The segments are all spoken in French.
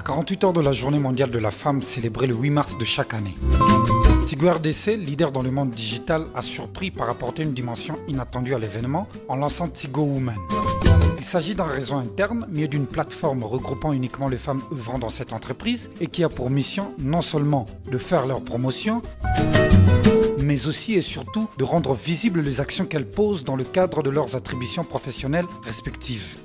À 48 heures de la Journée mondiale de la femme célébrée le 8 mars de chaque année, Tigo RDC, leader dans le monde digital, a surpris par apporter une dimension inattendue à l'événement en lançant Tigo Women. Il s'agit d'un réseau interne, mieux d'une plateforme regroupant uniquement les femmes œuvrant dans cette entreprise et qui a pour mission non seulement de faire leur promotion, mais aussi et surtout de rendre visibles les actions qu'elles posent dans le cadre de leurs attributions professionnelles respectives.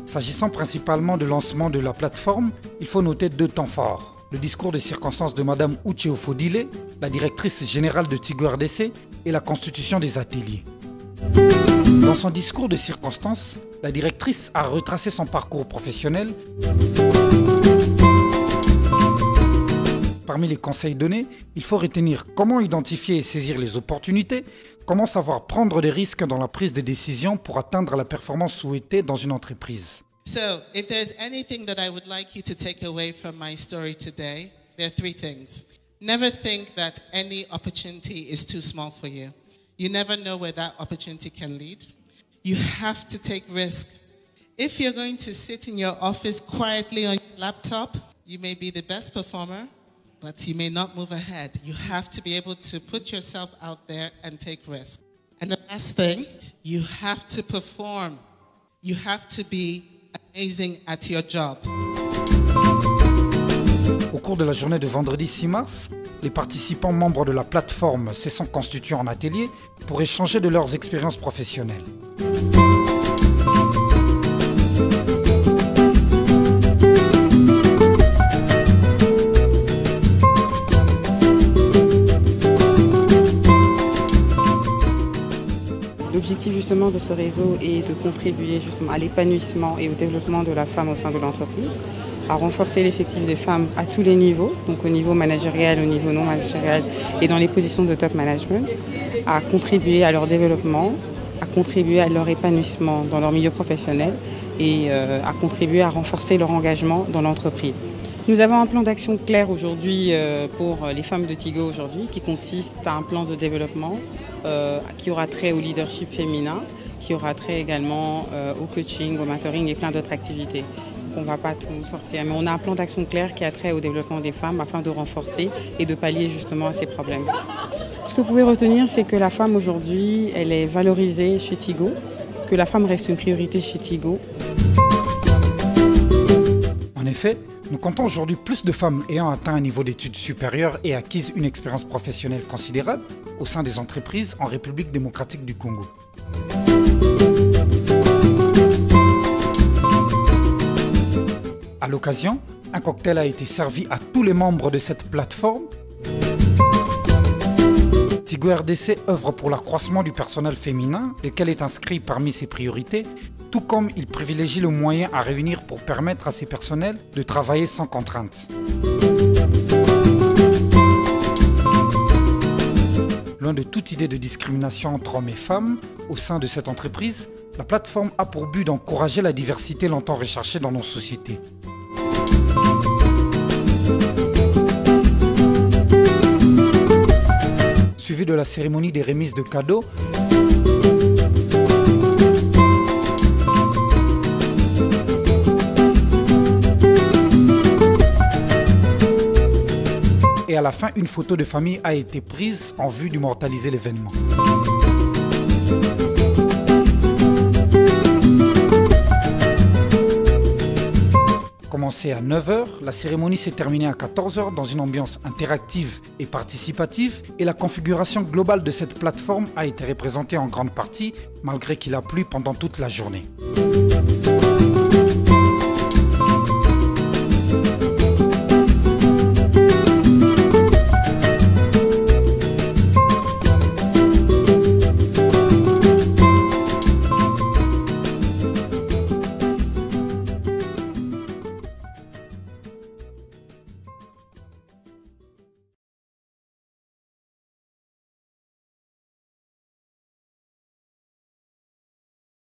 S'agissant principalement du lancement de la plateforme, il faut noter deux temps forts. Le discours de circonstances de Mme Uche Ofodile, la directrice générale de Tigo RDC, et la constitution des ateliers. Dans son discours de circonstances, la directrice a retracé son parcours professionnel. Parmi les conseils donnés, il faut retenir comment identifier et saisir les opportunités, comment savoir prendre des risques dans la prise de décision pour atteindre la performance souhaitée dans une entreprise. So, if there's anything that I would like you to take away from my story today, there are three things. Never think that any opportunity is too small for you. You never know where that opportunity can lead. You have to take risk. If you're going to sit in your office quietly on your laptop, you may be the best performer, but you may not move ahead. You have to be able to put yourself out there and take risk. And the last thing, you have to perform. You have to be amazing at your job. Au cours de la journée de vendredi 6 mars, les participants membres de la plateforme se sont constitués en atelier pour échanger de leurs expériences professionnelles. L'objectif justement de ce réseau est de contribuer justement à l'épanouissement et au développement de la femme au sein de l'entreprise, à renforcer l'effectif des femmes à tous les niveaux, donc au niveau managérial, au niveau non managérial et dans les positions de top management, à contribuer à leur développement, à contribuer à leur épanouissement dans leur milieu professionnel et à contribuer à renforcer leur engagement dans l'entreprise. Nous avons un plan d'action clair aujourd'hui pour les femmes de Tigo aujourd'hui qui consiste à un plan de développement qui aura trait au leadership féminin, qui aura trait également au coaching, au mentoring et plein d'autres activités. Donc on ne va pas tout sortir, mais on a un plan d'action clair qui a trait au développement des femmes afin de renforcer et de pallier justement à ces problèmes. Ce que vous pouvez retenir, c'est que la femme aujourd'hui, elle est valorisée chez Tigo, que la femme reste une priorité chez Tigo. En effet, nous comptons aujourd'hui plus de femmes ayant atteint un niveau d'études supérieures et acquis une expérience professionnelle considérable au sein des entreprises en République démocratique du Congo. À l'occasion, un cocktail a été servi à tous les membres de cette plateforme. Tigo RDC œuvre pour l'accroissement du personnel féminin, lequel est inscrit parmi ses priorités, tout comme il privilégie le moyen à réunir pour permettre à ses personnels de travailler sans contrainte. Loin de toute idée de discrimination entre hommes et femmes au sein de cette entreprise, la plateforme a pour but d'encourager la diversité longtemps recherchée dans nos sociétés. Suivi de la cérémonie des remises de cadeaux, et à la fin, une photo de famille a été prise en vue d'immortaliser l'événement. Commencée à 9 h, la cérémonie s'est terminée à 14 h dans une ambiance interactive et participative et la configuration globale de cette plateforme a été représentée en grande partie malgré qu'il a plu pendant toute la journée.